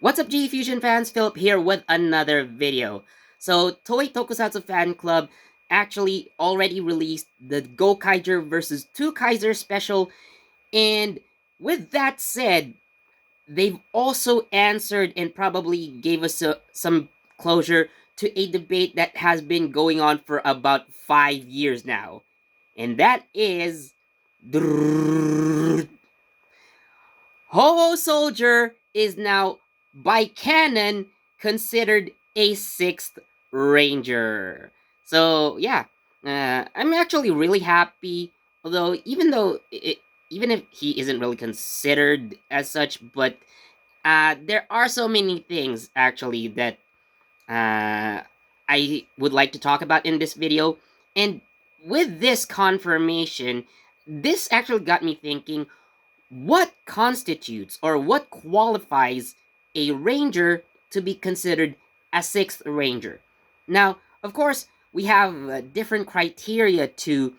What's up, JEFusion fans? Philip here with another video. So, Toei Tokusatsu Fan Club actually already released the Gokaiger VS Twokaiser special, and with that said, they've also answered and probably gave us some closure to a debate that has been going on for about 5 years now. And that is... Ho-Oh Soldier is now, by canon, considered a 6th Ranger. So, yeah, I'm actually really happy, although even if he isn't really considered as such, but there are so many things, actually, that I would like to talk about in this video. And with this confirmation, this actually got me thinking, what constitutes or what qualifies a ranger to be considered a 6th ranger? Now, of course, we have different criteria to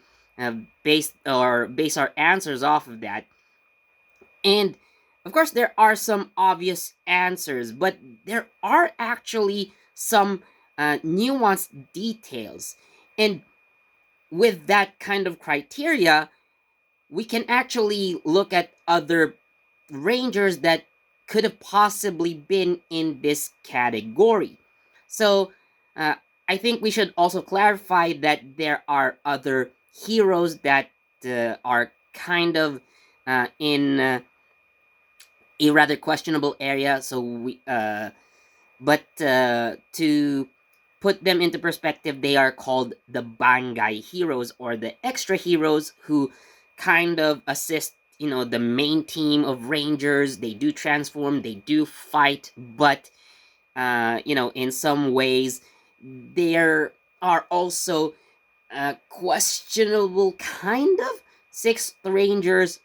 base our answers off of that. And of course, there are some obvious answers, but there are actually some nuanced details. And with that kind of criteria, we can actually look at other rangers that could have possibly been in this category. So, I think we should also clarify that there are other heroes that are kind of in a rather questionable area. So to put them into perspective, they are called the Bangai heroes, or the extra heroes who kind of assist, the main team of rangers. They do transform, they do fight, but in some ways there are also questionable kind of 6th rangers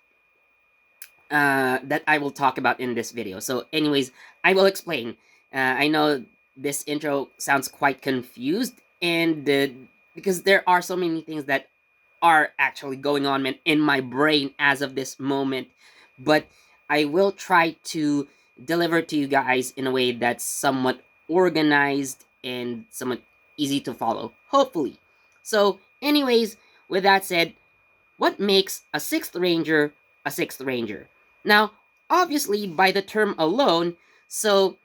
that I will talk about in this video. So anyways, I will explain. I know this intro sounds quite confused, and because there are so many things that are actually going on in my brain as of this moment, but I will try to deliver to you guys in a way that's somewhat organized and somewhat easy to follow, hopefully. So anyways, with that said, what makes a 6th ranger a 6th ranger? Now, obviously, by the term alone, so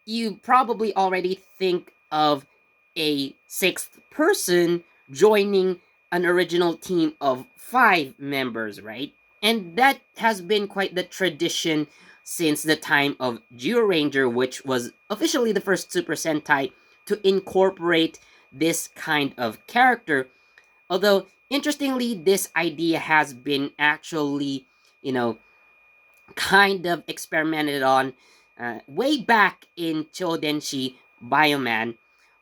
you probably already think of a 6th person joining an original team of 5 members, right? And that has been quite the tradition since the time of Ranger, which was officially the first Super Sentai to incorporate this kind of character. Although, interestingly, this idea has been actually, kind of experimented on way back in Chodenshi Bioman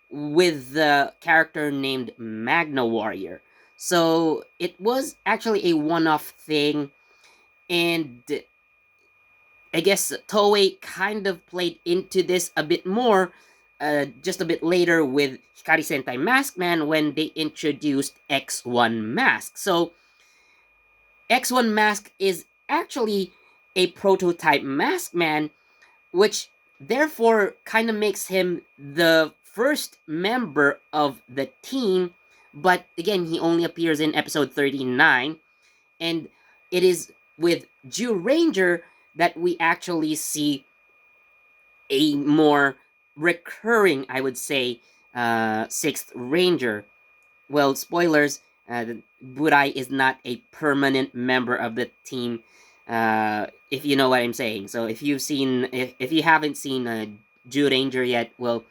with the character named Magna Warrior. So it was actually a one-off thing, and I guess Toei kind of played into this a bit more just a bit later with Hikari Sentai Mask Man when they introduced X1 Mask. So X1 Mask is actually a prototype Mask Man, which therefore kind of makes him the first member of the team. But again, he only appears in episode 39, and it is with Ranger that we actually see a more recurring, I would say, 6th Ranger. Well, spoilers, Burai is not a permanent member of the team, if you know what I'm saying. So if you haven't seen Ranger yet, well,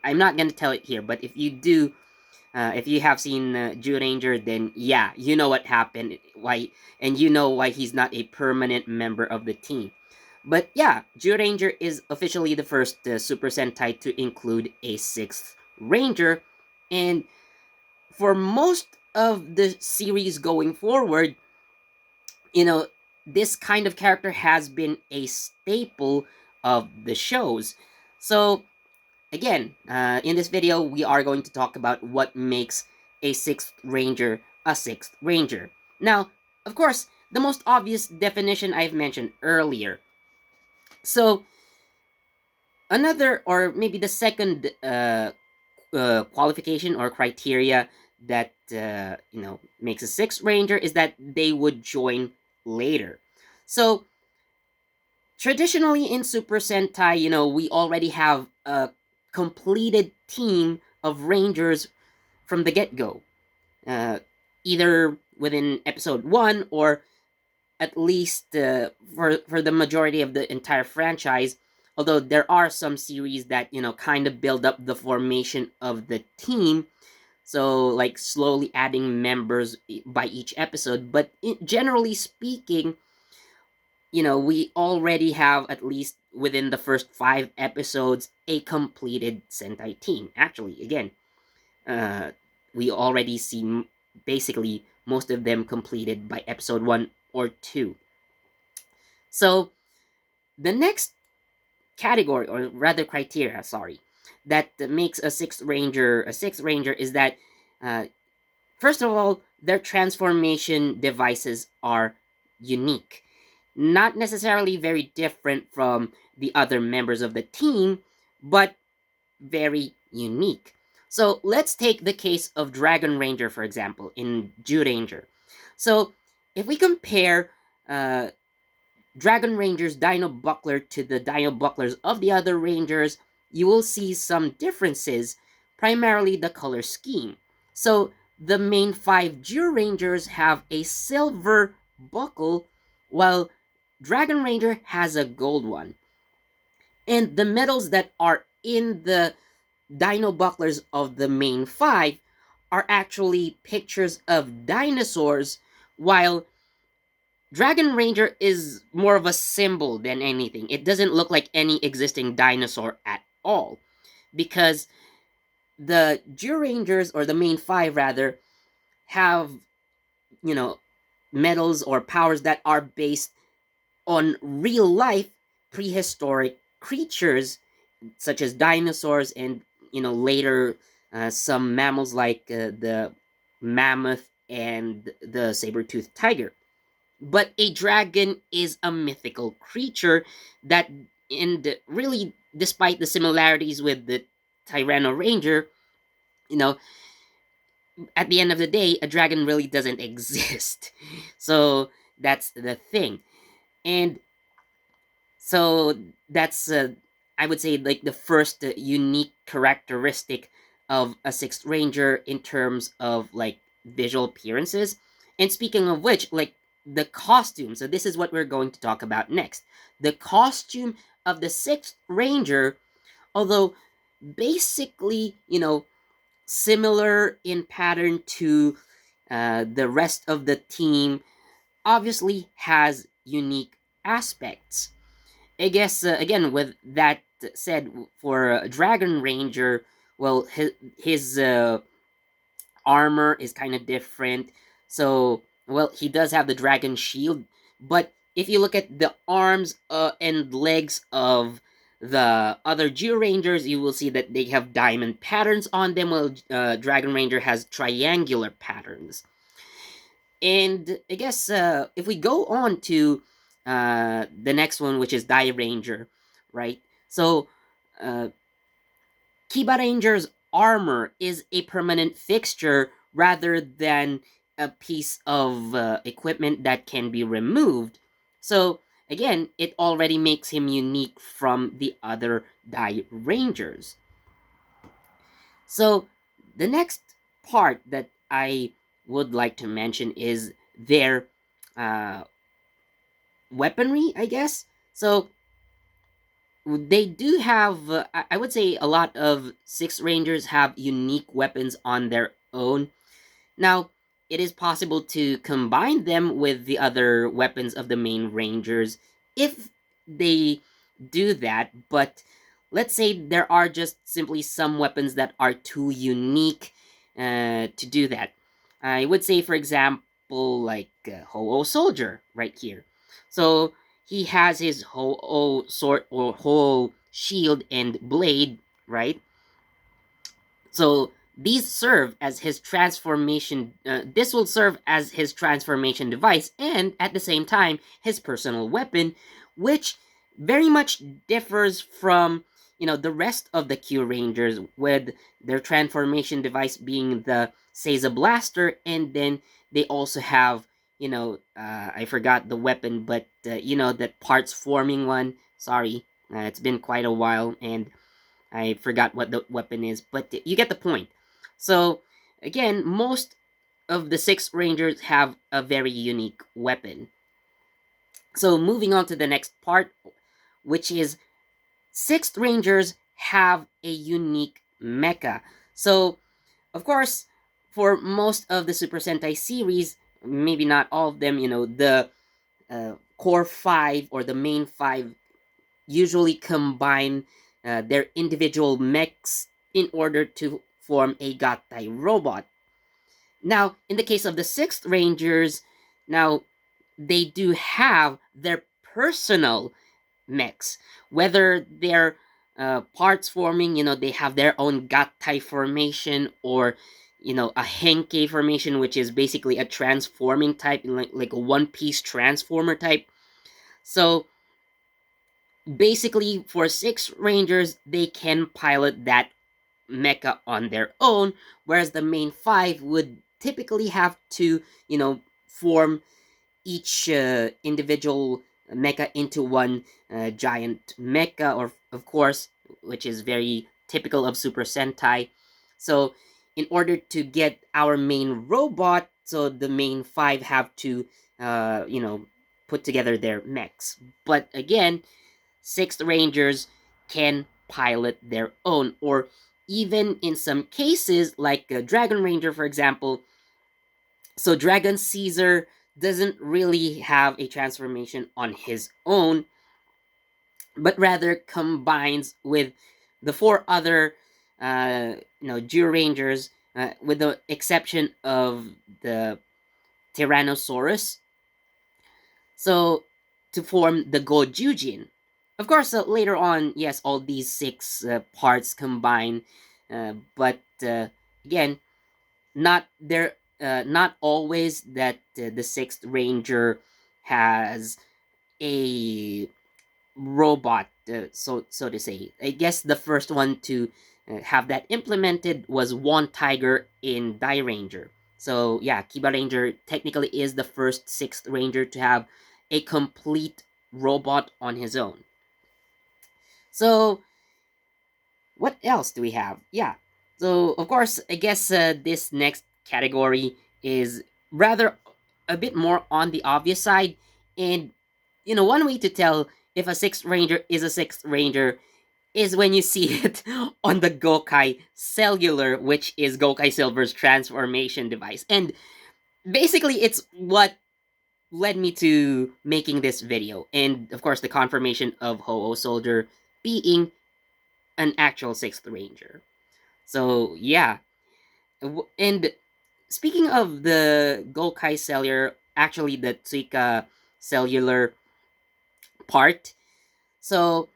I'm not gonna tell it here, but if you do, if you have seen Ranger, then yeah, you know what happened, and you know why he's not a permanent member of the team. But yeah, Ranger is officially the first Super Sentai to include a 6th Ranger, and for most of the series going forward, this kind of character has been a staple of the shows. So, again, in this video, we are going to talk about what makes a 6th Ranger a 6th Ranger. Now, of course, the most obvious definition I've mentioned earlier. So, Another, or maybe the second qualification or criteria that makes a sixth ranger is that they would join later. So traditionally in Super Sentai, we already have a completed team of rangers from the get-go, uh, either within episode 1 or at least for the majority of the entire franchise. Although there are some series that kind of build up the formation of the team, so like slowly adding members by each episode. But generally speaking, we already have, at least within the first 5 episodes, a completed Sentai team. Actually, again, uh, we already see basically most of them completed by episode 1 or 2. So the next category, or rather criteria, sorry, that makes a sixth ranger is that, uh, first of all, their transformation devices are unique. Not necessarily very different from the other members of the team, but very unique. So let's take the case of Dragon Ranger, for example, in Ranger. So if we compare uh, Dragon Ranger's Dino Buckler to the Dino Bucklers of the other Rangers, you will see some differences, primarily the color scheme. So the main 5 Rangers have a silver buckle, while Dragon Ranger has a gold one. And the medals that are in the Dino Bucklers of the main 5 are actually pictures of dinosaurs, while Dragon Ranger is more of a symbol than anything. It doesn't look like any existing dinosaur at all. Because the Rangers, or the main 5 rather, have, you know, medals or powers that are based on real life prehistoric creatures, such as dinosaurs and, later some mammals like the mammoth and the saber-toothed tiger. But a dragon is a mythical creature that, and really, despite the similarities with the Tyranno Ranger, you know, at the end of the day, a dragon really doesn't exist. So that's the thing. And so that's, I would say, like the first unique characteristic of a sixth ranger in terms of like visual appearances. And speaking of which, like the costume. So this is what we're going to talk about next. The costume of the sixth ranger, although basically, similar in pattern to the rest of the team, obviously has unique aspects. I guess, again, with that said, for Dragon Ranger, well, his armor is kind of different. So, well, he does have the dragon shield, but if you look at the arms and legs of the other Rangers, you will see that they have diamond patterns on them, while Dragon Ranger has triangular patterns. And I guess, if we go on to the next one, which is Die Ranger, right? So, uh, Kiba Ranger's armor is a permanent fixture rather than a piece of equipment that can be removed. So, again, it already makes him unique from the other Die Rangers. So, the next part that I would like to mention is their uh, weaponry, I guess. So, they do have, I would say, a lot of Six Rangers have unique weapons on their own. Now, it is possible to combine them with the other weapons of the main Rangers if they do that, but let's say there are just simply some weapons that are too unique to do that. I would say, for example, like Ho-Oh Soldier right here. So he has his Ho-Oh sword or Ho-Oh shield and blade, right? So these serve as his transformation. This will serve as his transformation device, and at the same time, his personal weapon, which very much differs from the rest of the Q Rangers with their transformation device being the Seiza Blaster, and then they also have, I forgot the weapon, but that parts forming one. Sorry, it's been quite a while, and I forgot what the weapon is, but you get the point. So again, most of the six Rangers have a very unique weapon. So moving on to the next part, which is sixth Rangers have a unique mecha. So, of course, for most of the Super Sentai series, maybe not all of them, the core five or the main five usually combine their individual mechs in order to form a Gatai robot. Now, in the case of the sixth Rangers, now they do have their personal mechs, whether they're parts forming, they have their own Gattai formation, or a Henkei formation, which is basically a transforming type, like a one piece transformer type. So basically, for six Rangers, they can pilot that mecha on their own, whereas the main five would typically have to, form each individual mecha into one giant mecha, or of course, which is very typical of Super Sentai. So, in order to get our main robot, so the main five have to, put together their mechs. But again, sixth Rangers can pilot their own, or even in some cases, like Dragon Ranger, for example. So Dragon Caesar doesn't really have a transformation on his own, but rather combines with the four other, Geo Rangers, with the exception of the Tyrannosaurus. So to form the Gojujin. Of course, later on, yes, all these six parts combine, but again, not always that the sixth ranger has a robot, so to say. I guess the first one to have that implemented was One Tiger in Die Ranger. So yeah, Kiba Ranger technically is the first sixth ranger to have a complete robot on his own. So what else do we have? Yeah. So of course, I guess this next category is rather a bit more on the obvious side, and one way to tell if a sixth ranger is a sixth ranger is when you see it on the Gokai Cellular, which is Gokai Silver's transformation device. And basically, it's what led me to making this video. And of course, the confirmation of Ho-Oh Soldier being an actual sixth ranger. So, yeah. And speaking of the Gokai Cellular, actually, the Tsuika Cellular part. So,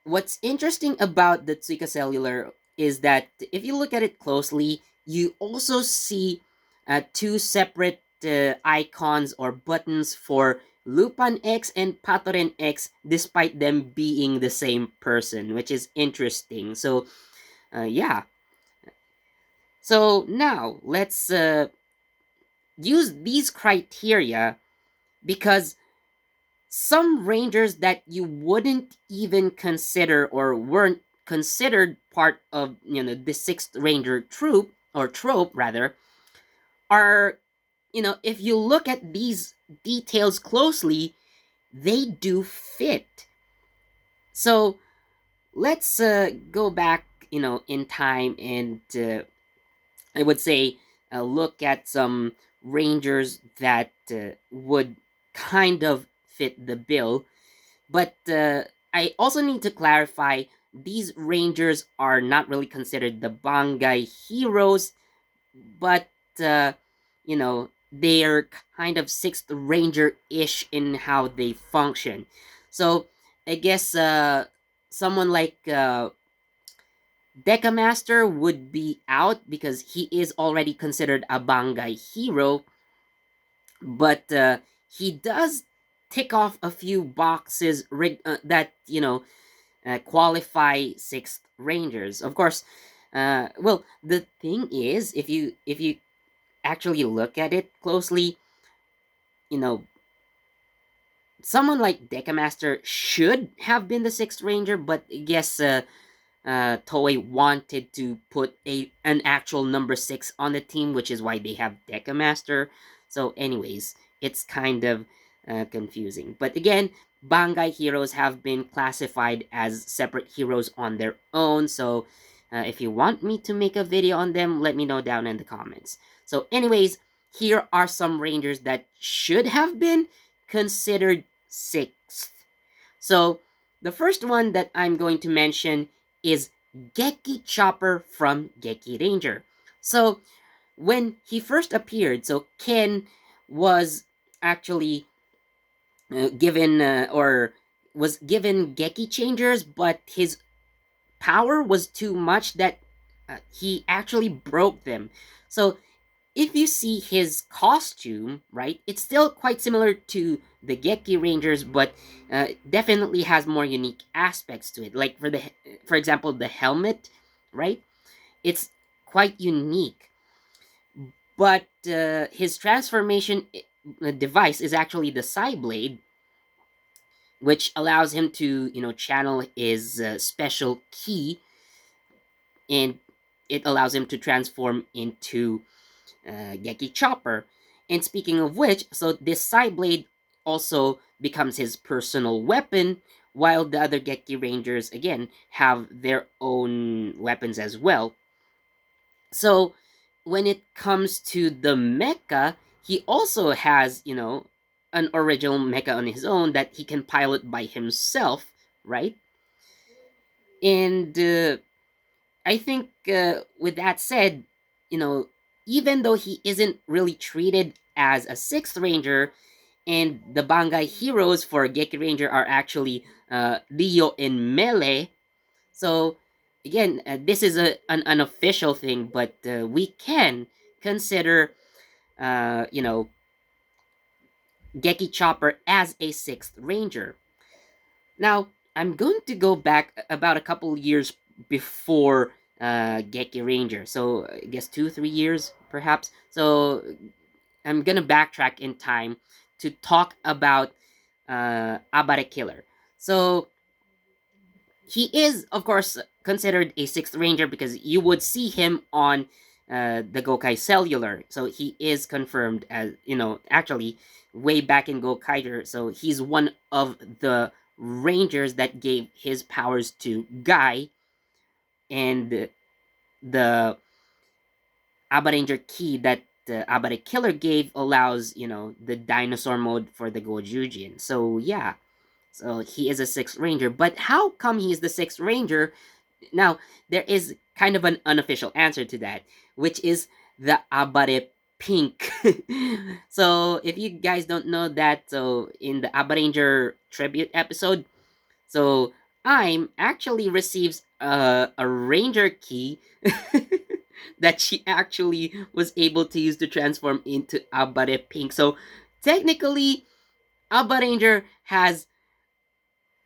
what's interesting about the Tsuika Cellular is that if you look at it closely, you also see two separate icons or buttons for Lupan X and Patoren X, despite them being the same person, which is interesting. So, yeah. So now let's use these criteria, because some rangers that you wouldn't even consider or weren't considered part of the sixth ranger trope rather, are, if you look at these details closely, they do fit. So let's go back in time, and I would say look at some rangers that would kind of fit the bill. But I also need to clarify, these rangers are not really considered the Bangai heroes, but they're kind of sixth ranger-ish in how they function. So I guess someone like Decamaster would be out because he is already considered a Bangai hero, but he does tick off a few boxes that qualify sixth rangers. Of course, well, the thing is, if you actually look at it closely, you know, someone like Decamaster should have been the sixth ranger, but I guess Toei wanted to put an actual number six on the team, which is why they have Decamaster. So, anyways, it's kind of confusing. But again, Bangai heroes have been classified as separate heroes on their own. So, if you want me to make a video on them, let me know down in the comments. So, anyways, here are some rangers that should have been considered sixth. So, the first one that I'm going to mention is Geki Chopper from Geki Ranger. So, when he first appeared, so Ken was actually given or was given Geki changers, but his power was too much that he actually broke them. So if you see his costume, right, it's still quite similar to the Geki Rangers, but definitely has more unique aspects to it. Like for example, the helmet, right? It's quite unique. But his transformation device is actually the Psyblade, which allows him to, channel his special key, and it allows him to transform into Geki Chopper. And speaking of which, so this Psyblade also becomes his personal weapon, while the other Geki Rangers, again, have their own weapons as well. So when it comes to the mecha, he also has, an original mecha on his own that he can pilot by himself, right? And I think with that said, you know, even though he isn't really treated as a sixth ranger, and the Bangai heroes for Geki Ranger are actually Leo and Melee. So again, this is an unofficial thing, but we can consider, you know, Geki Chopper as a sixth ranger. Now, I'm going to go back about a couple years before Geki Ranger. So I guess 2-3 years perhaps. So I'm gonna backtrack in time to talk about Abare Killer. So he is, of course, considered a sixth ranger because you would see him on the Gokai Cellular. So he is confirmed as, actually way back in Gokaiger. So he's one of the rangers that gave his powers to Guy, and the Abba Ranger key that the Abare Killer gave allows, the dinosaur mode for the Gojujin. So yeah, so he is a sixth ranger. But how come he is the sixth ranger? Now, there is kind of an unofficial answer to that, which is the Abare Pink. So if you guys don't know that, so in the Abba Ranger tribute episode, so I'm actually receives a ranger key that she actually was able to use to transform into Abare Pink. So technically, Abba Ranger has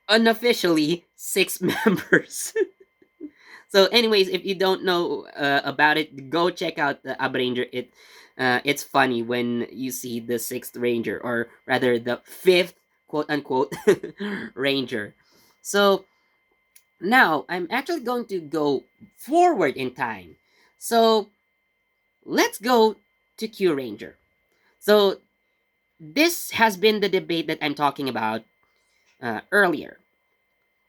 unofficially 6 members. So, anyways, if you don't know about it, go check out the Abba Ranger. It's funny when you see the sixth ranger, or rather the fifth quote unquote ranger. So now I'm actually going to go forward in time. So let's go to Q Ranger. So this has been the debate that I'm talking about earlier.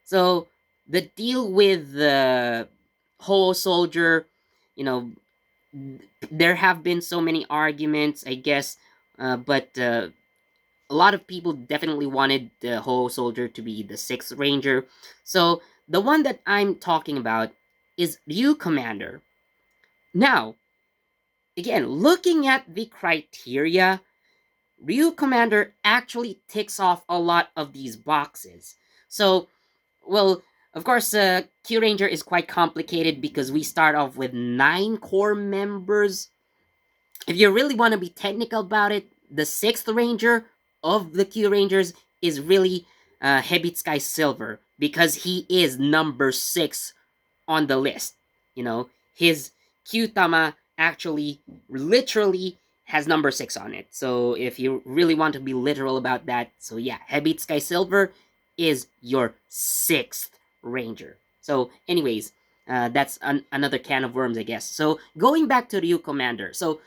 So the deal with the whole soldier, you know, there have been so many arguments, I guess, but a lot of people definitely wanted the whole soldier to be the sixth ranger. So the one that I'm talking about is Ryu Commander. Now, again, looking at the criteria, Ryu Commander actually ticks off a lot of these boxes. So, well, of course, Q Ranger is quite complicated because we start off with 9 core members. If you really want to be technical about it, the sixth Ranger of the Q Rangers is really Hebit Sky Silver, because he is number 6 on the list. You know, his Kyutama actually literally has number 6 on it. So if you really want to be literal about that, so yeah, Hebit Sky Silver is your 6th ranger. So anyways, that's another can of worms, I guess. So going back to Ryu Commander. So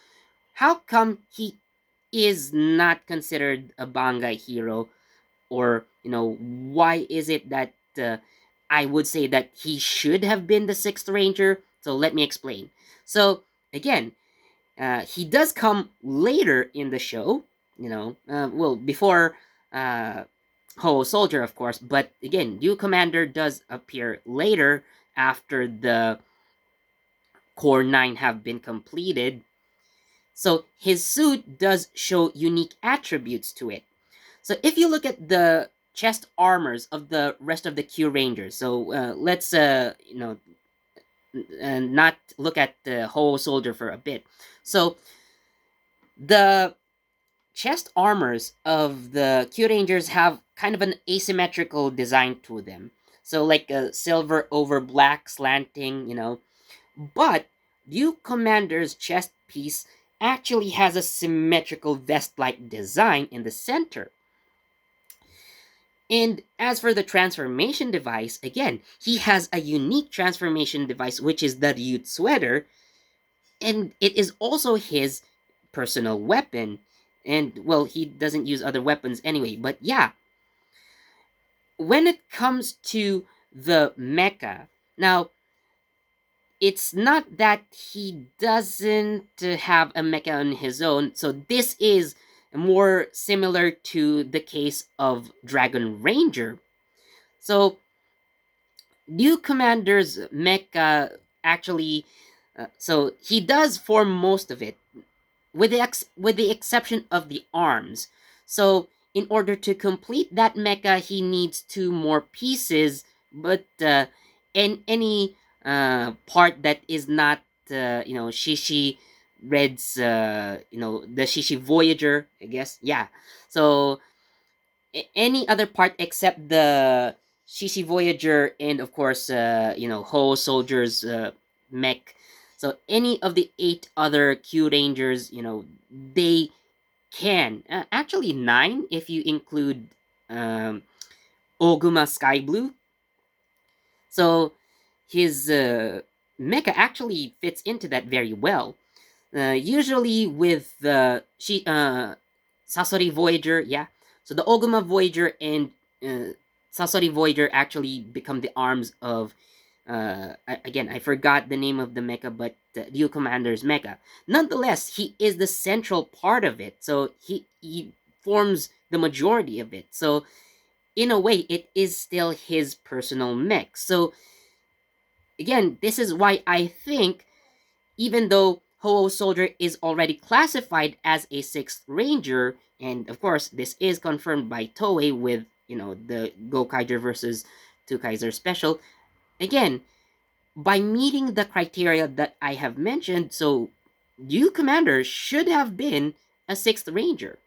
how come he is not considered a Bangai hero, or why is it that I would say that he should have been the 6th ranger? So let me explain. So again, he does come later in the show, well, before Ho Soldier, of course, but again, New Commander does appear later after the Core 9 have been completed. So his suit does show unique attributes to it. So if you look at the chest armors of the rest of the Q Rangers, so let's not look at the whole soldier for a bit. So the chest armors of the Q Rangers have kind of an asymmetrical design to them. So like a silver over black slanting, but Duke Commander's chest piece actually has a symmetrical vest-like design in the center. And as for the transformation device, again, he has a unique transformation device, which is the Ryut sweater, and it is also his personal weapon. And, well, he doesn't use other weapons anyway, but yeah. When it comes to the mecha, now, it's not that he doesn't have a mecha on his own, so this is more similar to the case of Dragon Ranger. So New Commander's mecha actually, so he does form most of it, with the exception of the arms. So in order to complete that mecha, he needs 2 more pieces, but in any part that is not, Shishi Red's, the Shishi Voyager, I guess, yeah. So any other part except the Shishi Voyager and of course Ho Soldier's mech. So any of the 8 other Q Rangers, they can actually 9 if you include um, Oguma Sky Blue. So his mecha actually fits into that very well. Usually with the Sasori Voyager, yeah. So the Oguma Voyager and Sasori Voyager actually become the arms of. Again, I forgot the name of the mecha, but Ryu Commander's mecha. Nonetheless, he is the central part of it, so he forms the majority of it. So in a way, it is still his personal mech. So again, this is why I think, even though Ho-Oh Soldier is already classified as a 6th Ranger, and of course, this is confirmed by Toei with, the Gokaiger versus Twokaiser special, again, by meeting the criteria that I have mentioned, so New Commander should have been a 6th Ranger.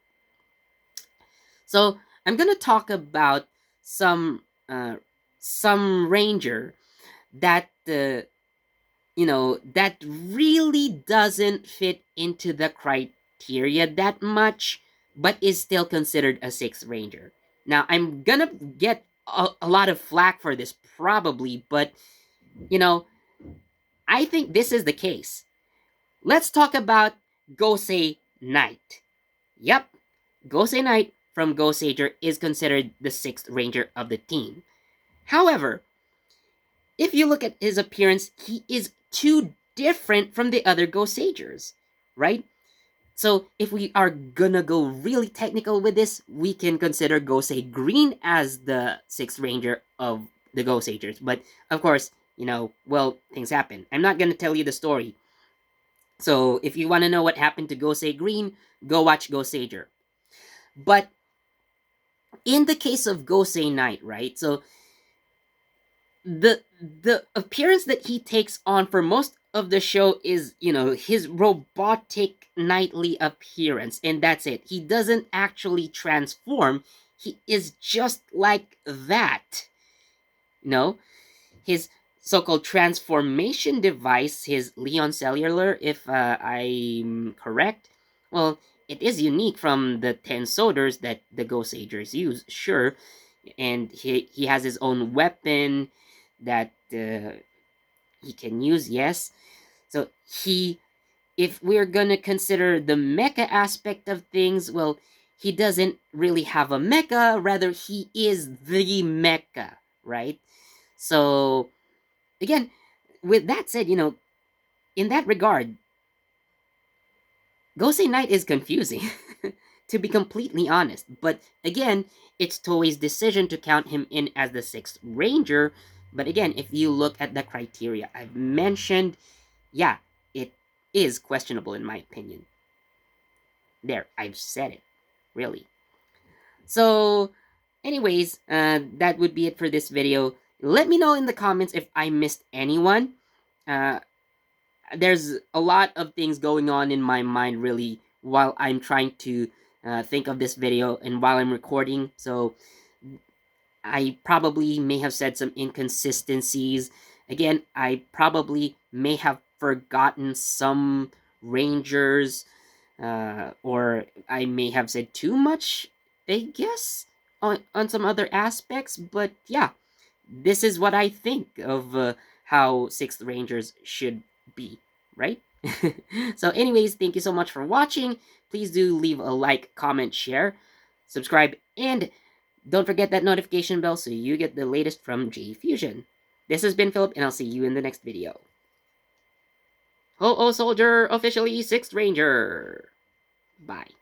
So I'm gonna talk about some Ranger that that really doesn't fit into the criteria that much, but is still considered a 6th Ranger. Now, I'm gonna get a lot of flack for this, probably, but, I think this is the case. Let's talk about Gosei Knight. Yep, Gosei Knight from Goseiger is considered the 6th Ranger of the team. However, if you look at his appearance, he is too different from the other Goseigers, right? So if we are gonna go really technical with this, we can consider Gosei Green as the 6th Ranger of the Goseigers. But of course, well, things happen. I'm not gonna tell you the story. So if you want to know what happened to Gosei Green, go watch Goseiger. But in the case of Gosei Knight, right? So the appearance that he takes on for most of the show is, his robotic knightly appearance, and that's it. He doesn't actually transform. He is just like that. No, his so-called transformation device, his Leon Cellular, if I'm correct, well, it is unique from the 10 soldiers that the Gokaigers use, sure, and he has his own weapon that he can use, yes. So he, if we're gonna consider the mecha aspect of things, well, he doesn't really have a mecha, rather he is the mecha, right? So again, with that said, in that regard, Gosei Knight is confusing, to be completely honest. But again, it's Toei's decision to count him in as the sixth Ranger. But again, if you look at the criteria I've mentioned, yeah, it is questionable in my opinion. There, I've said it. Really. So, anyways, that would be it for this video. Let me know in the comments if I missed anyone. Uh, there's a lot of things going on in my mind really while I'm trying to think of this video and while I'm recording. So I probably may have said some inconsistencies. Again, I probably may have forgotten some rangers, or I may have said too much, I guess, on some other aspects. But yeah, this is what I think of how Sixth Rangers should be, right? So, anyways, thank you so much for watching. Please do leave a like, comment, share, subscribe, and don't forget that notification bell so you get the latest from JEFusion. This has been Philip, and I'll see you in the next video. Ho-Oh Soldier, officially Sixth Ranger! Bye.